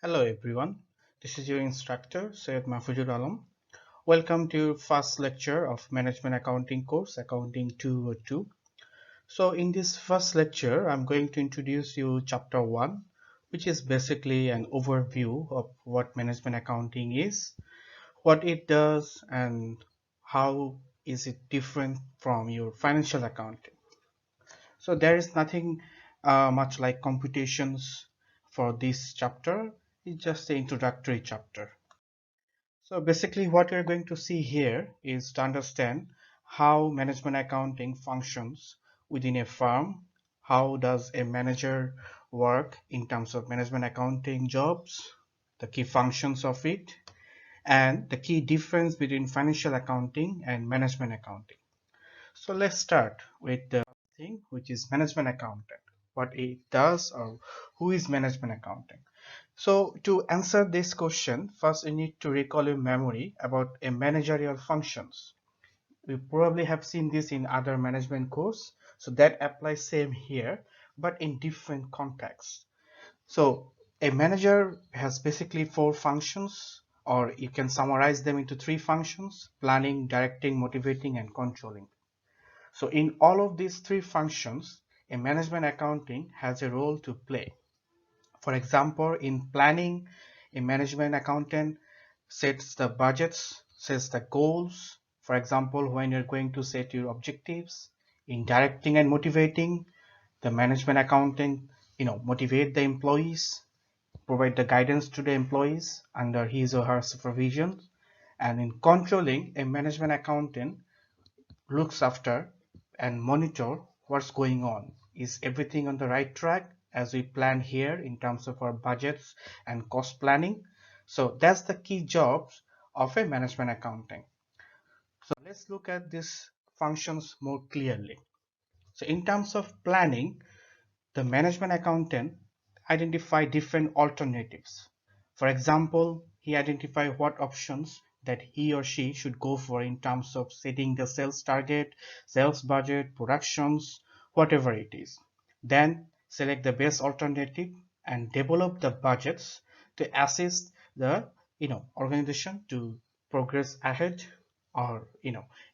Hello everyone, this is your instructor Syed Mahfuzur Alam. Welcome to your first lecture of Management Accounting course, Accounting 202. So in this first lecture, I'm going to introduce you chapter 1, which is basically an overview of what management accounting is, what it does, and how is it different from your financial accounting. So there is nothing much like computations for this chapter. It's just the introductory chapter. So basically what we're going to see here is to understand how management accounting functions within a firm. How does a manager work in terms of management accounting jobs, the key functions of it, and the key difference between financial accounting and management accounting. So let's start with the thing, which is management accountant, what it does or who is management accounting. So to answer this question, first you need to recall your memory about a managerial functions. We probably have seen this in other management course, so that applies same here, but in different contexts. So a manager has basically four functions, or you can summarize them into three functions: planning, directing, motivating, and controlling. So in all of these three functions, a management accounting has a role to play. For example, in planning, a management accountant sets the budgets, sets the goals. For example, when you're going to set your objectives. In directing and motivating, the management accountant, motivate the employees, provide the guidance to the employees under his or her supervision. And in controlling, a management accountant looks after and monitor what's going on. Is everything on the right track as we plan here in terms of our budgets and cost planning? So that's the key jobs of a management accounting. So let's look at these functions more clearly. So in terms of planning, the management accountant identify different alternatives. For example, he identify what options that he or she should go for in terms of setting the sales target, sales budget, productions, whatever it is. Then select the best alternative and develop the budgets to assist the organization to progress ahead or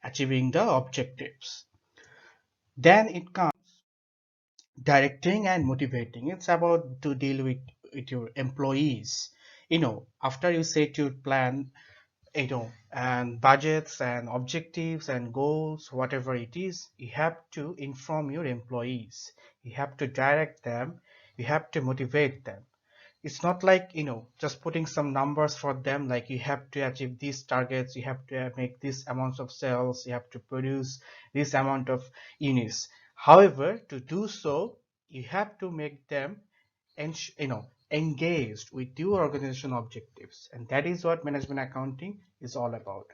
achieving the objectives. Then it comes directing and motivating. It's about to deal with your employees. After you set your plan, and budgets and objectives and goals, whatever it is, you have to inform your employees, you have to direct them, you have to motivate them. It's not like just putting some numbers for them, like you have to achieve these targets, you have to make this amounts of sales, you have to produce this amount of units. However, to do so, you have to make them and engaged with your organization objectives, and that is what management accounting is all about.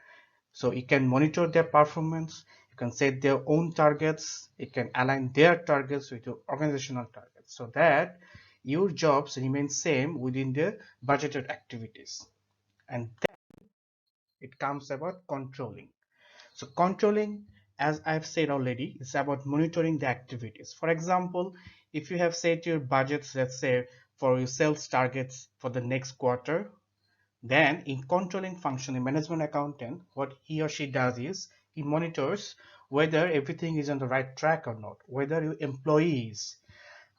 So you can monitor their performance, you can set their own targets, you can align their targets with your organizational targets so that your jobs remain same within the budgeted activities. And then it comes about controlling. So controlling, as I've said already, is about monitoring the activities. For example, if you have set your budgets, let's say for your sales targets for the next quarter, then in controlling function, a management accountant, what he or she does is he monitors whether everything is on the right track or not, whether your employees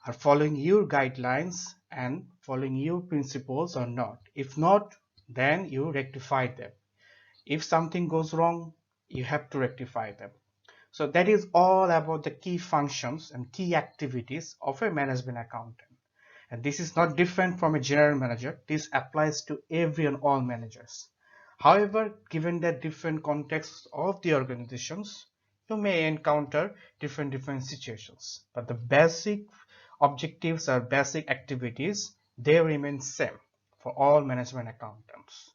are following your guidelines and following your principles or not. If not, then you rectify them. If something goes wrong, you have to rectify them. So that is all about the key functions and key activities of a management accountant. And this is not different from a general manager. This applies to every and all managers. However, given the different contexts of the organizations, you may encounter different situations. But the basic objectives or basic activities, they remain same for all management accountants.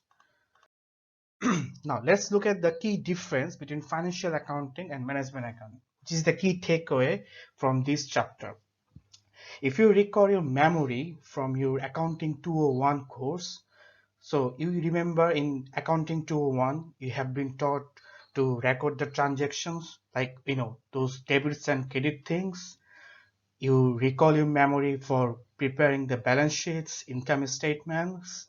Now let's look at the key difference between financial accounting and management accounting, which is the key takeaway from this chapter. If you recall your memory from your accounting 201 course, so you remember in accounting 201 you have been taught to record the transactions, like those debits and credit things. You recall your memory for preparing the balance sheets, income statements.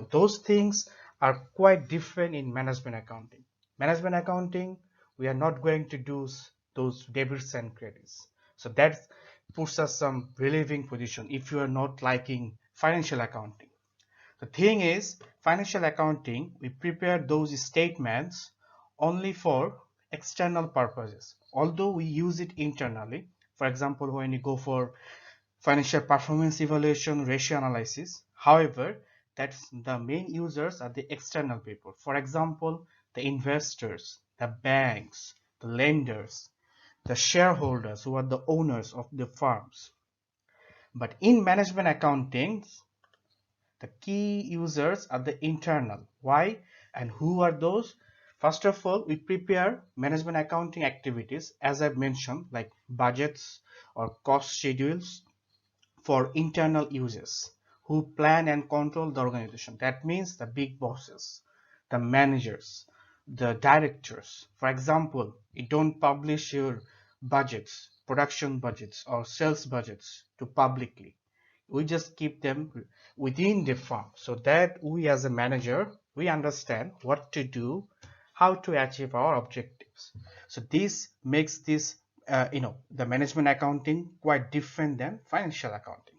Those things are quite different in management accounting. Management accounting, we are not going to do those debits and credits. So that puts us some relieving position if you are not liking financial accounting. The thing is, financial accounting, we prepare those statements only for external purposes, although we use it internally. For example, when you go for financial performance evaluation, ratio analysis. However, that's the main users are the external people. For example, the investors, the banks, the lenders, the shareholders who are the owners of the firms. But in management accounting, the key users are the internal. Why and who are those? First of all, we prepare management accounting activities, as I've mentioned, like budgets or cost schedules for internal users who plan and control the organization. That means the big bosses, the managers, the directors. For example, you don't publish your budgets, production budgets or sales budgets to publicly. We just keep them within the firm so that we as a manager, we understand what to do, how to achieve our objectives. So this makes this the management accounting quite different than financial accounting.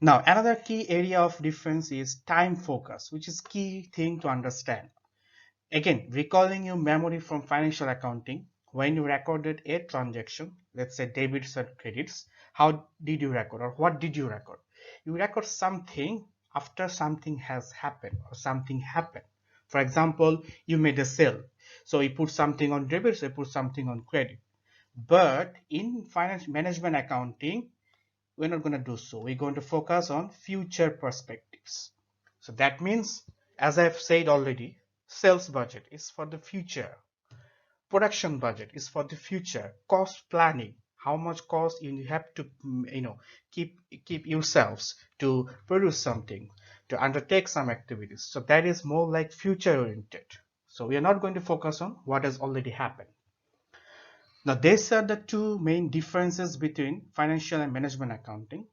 Now another key area of difference is time focus, which is key thing to understand. Again, recalling your memory from financial accounting, when you recorded a transaction, let's say debits or credits, how did you record or what did you record? You record something after something has happened or something happened. For example, you made a sale. So you put something on debits, you put something on credit. But in finance management accounting, we're not going to do so. We're going to focus on future perspectives. So that means, as I've said already, sales budget is for the future. Production budget is for the future. Cost planning, how much cost you have to keep yourselves to produce something, to undertake some activities. So that is more like future oriented. So we are not going to focus on what has already happened. Now these are the two main differences between financial and management accounting.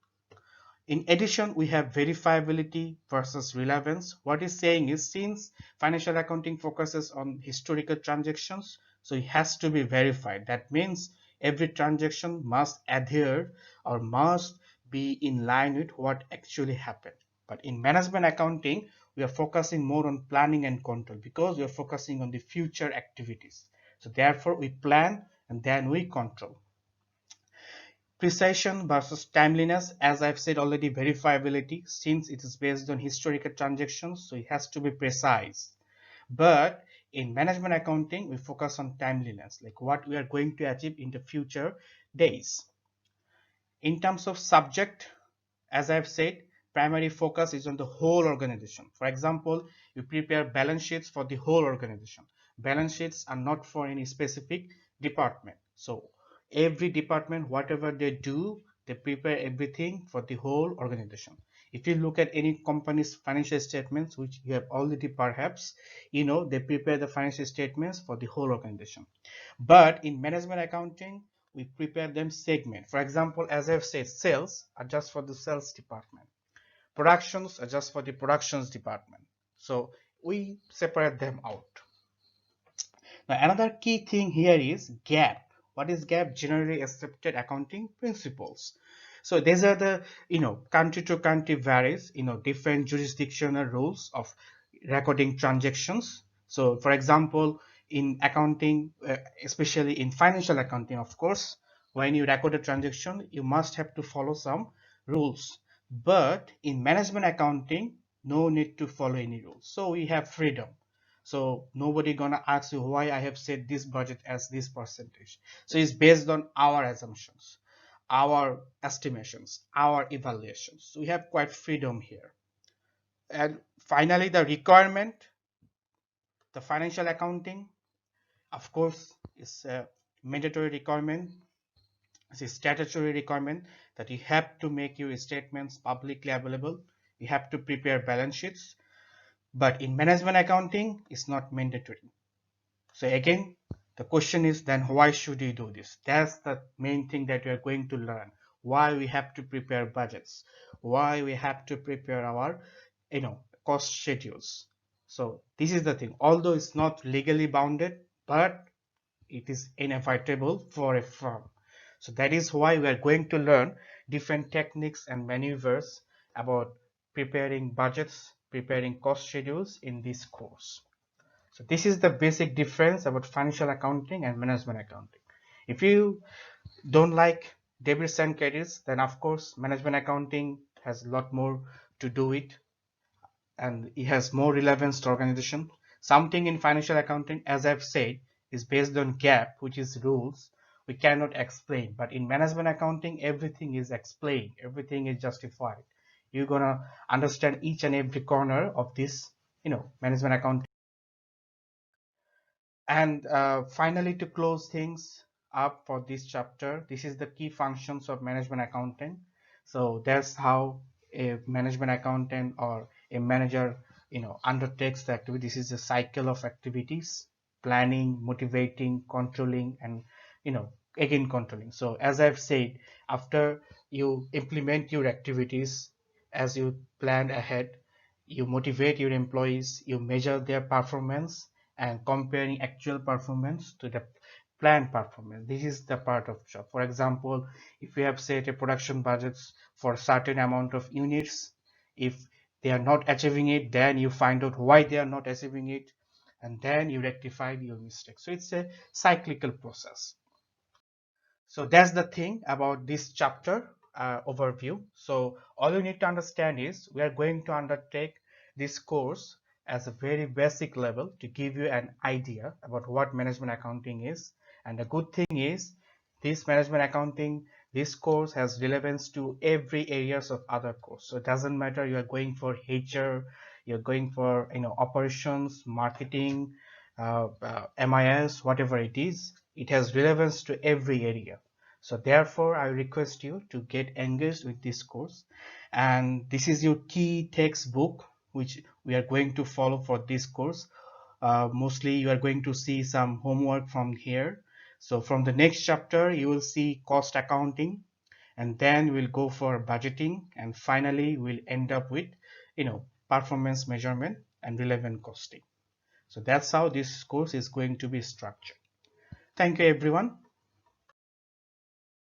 In addition, we have verifiability versus relevance. What it's saying is, since financial accounting focuses on historical transactions, so it has to be verified. That means every transaction must adhere or must be in line with what actually happened. But in management accounting, we are focusing more on planning and control because we are focusing on the future activities. So therefore, we plan and then we control. Precision versus timeliness, as I've said already, verifiability, since it is based on historical transactions, so it has to be precise. But in management accounting, we focus on timeliness, like what we are going to achieve in the future days. In terms of subject, as I've said, primary focus is on the whole organization. For example, you prepare balance sheets for the whole organization. Balance sheets are not for any specific department. So every department, whatever they do, they prepare everything for the whole organization. If you look at any company's financial statements, which you have already perhaps, they prepare the financial statements for the whole organization. But in management accounting, we prepare them segment. For example, as I've said, sales are just for the sales department. Productions are just for the productions department. So we separate them out. Now another key thing here is GAAP. What is GAAP? Generally accepted accounting principles. So these are the, country to country varies, different jurisdictional rules of recording transactions. So for example, in accounting, especially in financial accounting, of course, when you record a transaction, you must have to follow some rules. But in management accounting, no need to follow any rules. So we have freedom. So nobody gonna ask you why I have set this budget as this percentage. So it's based on our assumptions, our estimations, our evaluations. So we have quite freedom here. And finally, the requirement, the financial accounting, of course, is a mandatory requirement. It's a statutory requirement that you have to make your statements publicly available. You have to prepare balance sheets. But in management accounting, it's not mandatory. So again, The question is then why should you do this? That's the main thing that we are going to learn. Why we have to prepare budgets, why we have to prepare our cost schedules. So this is the thing. Although it's not legally bounded, but it is inevitable for a firm. So that is why we are going to learn different techniques and maneuvers about preparing budgets, preparing cost schedules in this course. So this is the basic difference about financial accounting and management accounting. If you don't like debits and credits, then of course management accounting has a lot more to do it, and it has more relevance to organization. Something in financial accounting, as I've said, is based on GAAP, which is rules we cannot explain. But in management accounting, everything is explained, everything is justified. You're gonna understand each and every corner of this, management accounting. And finally, to close things up for this chapter, this is the key functions of management accounting. So that's how a management accountant or a manager, undertakes the activity. This is a cycle of activities: planning, motivating, controlling, and again controlling. So as I've said, after you implement your activities, as you planned ahead, you motivate your employees, you measure their performance, and comparing actual performance to the planned performance. This is the part of job. For example, if you have set a production budgets for a certain amount of units, if they are not achieving it, then you find out why they are not achieving it, and then you rectify your mistake. So it's a cyclical process. So that's the thing about this chapter overview. So all you need to understand is we are going to undertake this course as a very basic level to give you an idea about what management accounting is. And the good thing is this management accounting, this course has relevance to every areas of other course. So it doesn't matter you are going for HR, you're going for operations, marketing, MIS, whatever it is, it has relevance to every area. So therefore, I request you to get engaged with this course. And this is your key textbook, which we are going to follow for this course. Mostly you are going to see some homework from here. So from the next chapter, you will see cost accounting, and then we'll go for budgeting, and finally we'll end up with, performance measurement and relevant costing. So that's how this course is going to be structured. Thank you, everyone.